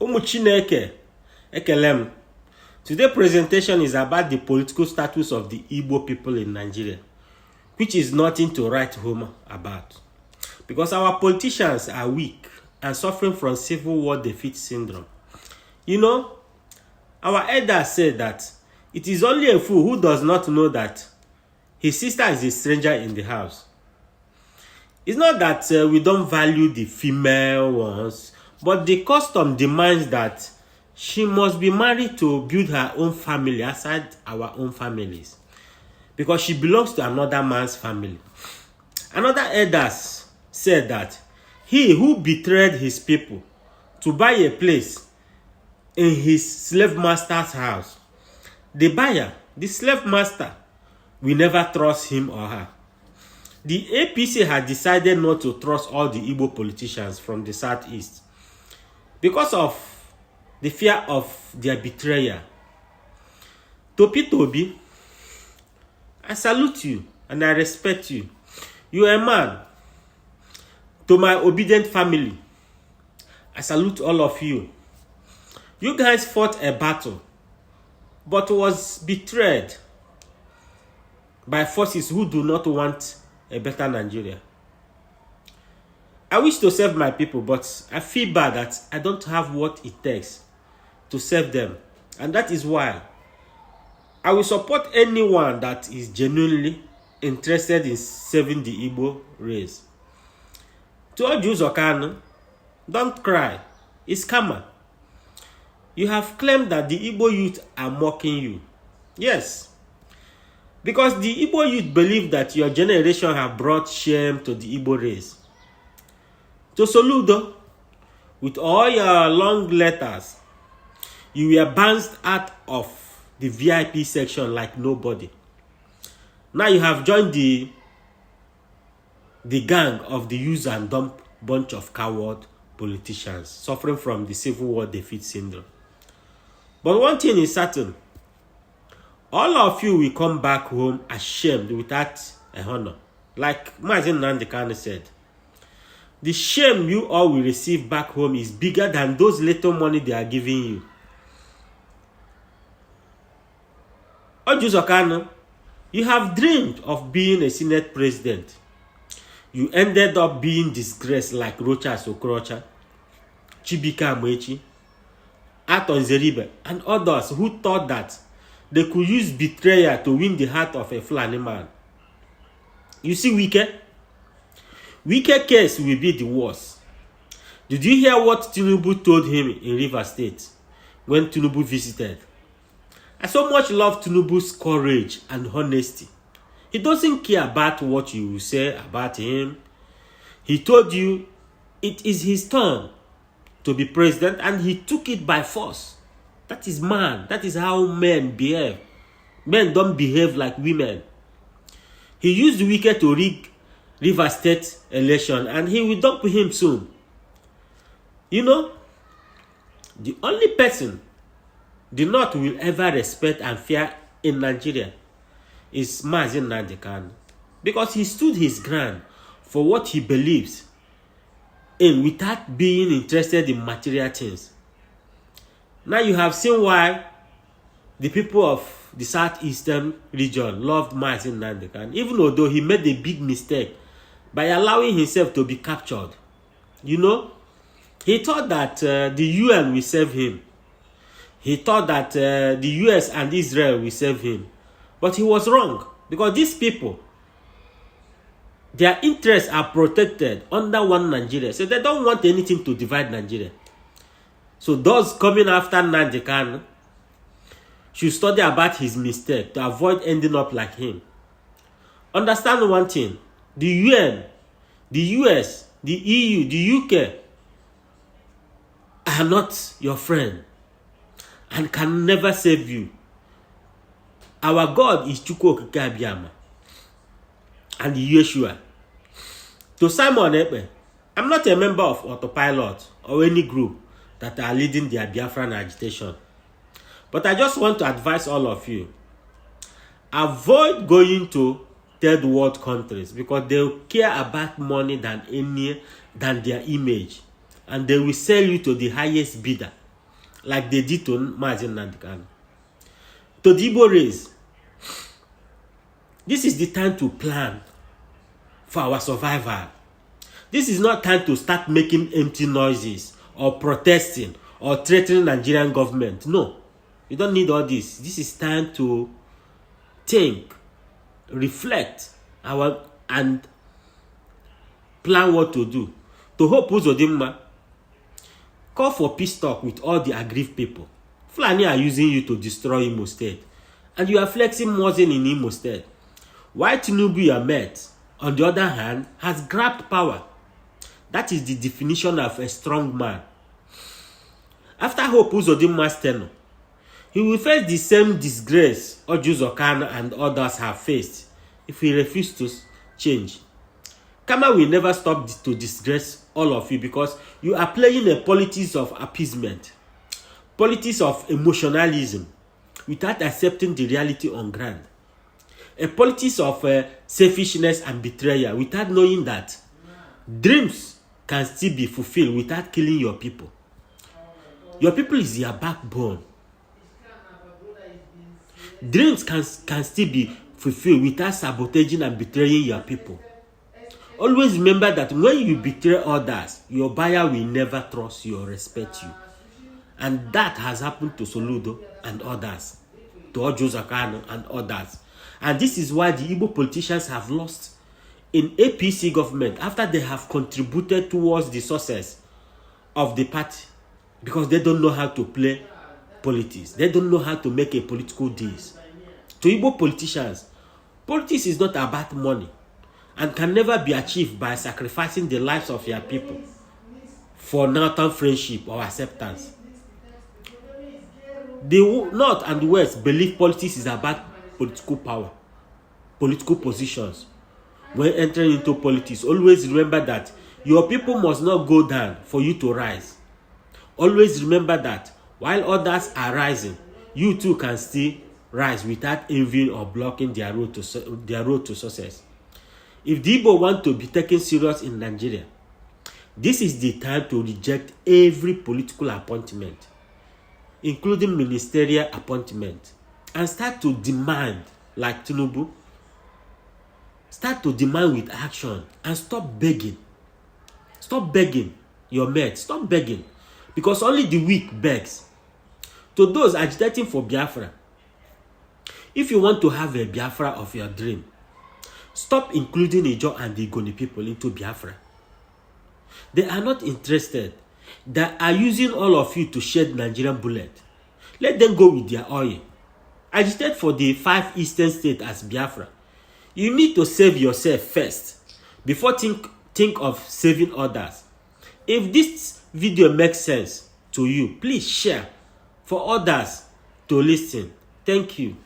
Ụmụ Chineke, ekelem. Today's presentation is about the political status of the Igbo people in Nigeria, which is nothing to write home about. Because our politicians are weak and suffering from civil war defeat syndrome. You know, our elders said that it is only a fool who does not know that his sister is a stranger in the house. It's not that we don't value the female ones, but the custom demands that she must be married to build her own family outside our own families, because she belongs to another man's family. Another elders said that he who betrayed his people to buy a place in his slave master's house, the buyer, the slave master, will never trust him or her. The APC had decided not to trust all the Igbo politicians from the southeast because of the fear of their betrayal. Tobi, I salute you and I respect you. You are a man. To my obedient family, I salute all of you. You guys fought a battle, but was betrayed by forces who do not want a better Nigeria. I wish to serve my people, but I feel bad that I don't have what it takes to serve them. And that is why I will support anyone that is genuinely interested in serving the Igbo race. To all Jews or Kano, don't cry. It's karma. You have claimed that the Igbo youth are mocking you. Yes. Because the Igbo youth believe that your generation have brought shame to the Igbo race. To Soludo, with all your long letters, you were bounced out of the VIP section like nobody. Now you have joined the gang of the use and dump bunch of coward politicians suffering from the civil war defeat syndrome. But one thing is certain. All of you will come back home ashamed without a honor. Like Mazin Nandekane said, the shame you all will receive back home is bigger than those little money they are giving you. Ojuzokano, you have dreamed of being a Senate president. You ended up being disgraced like Rocha Sokrocha, Chibika Amechi, Aton Zeribe, and others who thought that they could use betrayal to win the heart of a Fulani man. You see, Wike case will be the worst. Did you hear what Tinubu told him in River State when Tinubu visited? I so much love Tinubu's courage and honesty. He doesn't care about what you will say about him. He told you it is his turn to be president and he took it by force. That is man. That is how men behave. Men don't behave like women. He used the wicked to rig River State election and he will dump him soon. You know, the only person the North will ever respect and fear in Nigeria is Mazin Nandekane, because he stood his ground for what he believes in without being interested in material things. Now you have seen why the people of the southeastern region loved Mazin Nandekane, even although he made a big mistake by allowing himself to be captured. You know, he thought that the UN will save him. He thought that the US and Israel will save him. But he was wrong, because these people, their interests are protected under one Nigeria. So they don't want anything to divide Nigeria. So those coming after Nandekane should study about his mistake to avoid ending up like him. Understand one thing. The UN, the US, the EU, the UK are not your friend and can never save you. Our God is Chukwu Okike Abiyama and Yeshua. To Simon Ekpe, I'm not a member of Autopilot or any group that are leading their Biafran agitation. But I just want to advise all of you, avoid going to third world countries, because they care about money than their image, and they will sell you to the highest bidder like they did to Mazi Nnamdi Kanu. To the Igbo race, this is the time to plan for our survival. This is not time to start making empty noises or protesting or threatening Nigerian government. No, you don't need all this. This is time to think, reflect, and plan what to do. To hope Uzodimma, call for peace talk with all the aggrieved people. Fulani are using you to destroy Imo State, and you are flexing muscle in Imo State. While Tinubu, your mate, on the other hand, has grabbed power. That is the definition of a strong man. After Hope Uzodimma's tenure, he will face the same disgrace Ojuzo Kanu and others have faced if he refuses to change. Kama will never stop to disgrace all of you because you are playing a politics of appeasement, politics of emotionalism, without accepting the reality on ground. A politics of selfishness and betrayal, without knowing that dreams can still be fulfilled without killing your people. Your people is your backbone. Dreams can still be fulfilled without sabotaging and betraying your people. Always remember that when you betray others, your buyer will never trust you or respect you. And that has happened to Soludo and others, to Ojuzo Kanu and others. And this is why the Igbo politicians have lost in APC government after they have contributed towards the success of the party, because they don't know how to play politics. They don't know how to make a political deals. To Igbo politicians, politics is not about money and can never be achieved by sacrificing the lives of your people for northern friendship or acceptance. The North and the West believe politics is about political power, political positions. When entering into politics, always remember that your people must not go down for you to rise. Always remember that while others are rising, you too can still rise without envying or blocking their road to success. If the Igbo want to be taken serious in Nigeria, this is the time to reject every political appointment, including ministerial appointment, and start to demand, like Tinubu. Start to demand with action and stop begging. Stop begging your mates. Stop begging, because only the weak begs. To those agitating for Biafra, if you want to have a Biafra of your dream, stop including Ijo and the Igoni people into Biafra. They are not interested. They are using all of you to shed Nigerian bullet. Let them go with their oil. Agitate for the 5 eastern states as Biafra. You need to save yourself first before think of saving others. If this video makes sense to you, please share for others to listen. Thank you.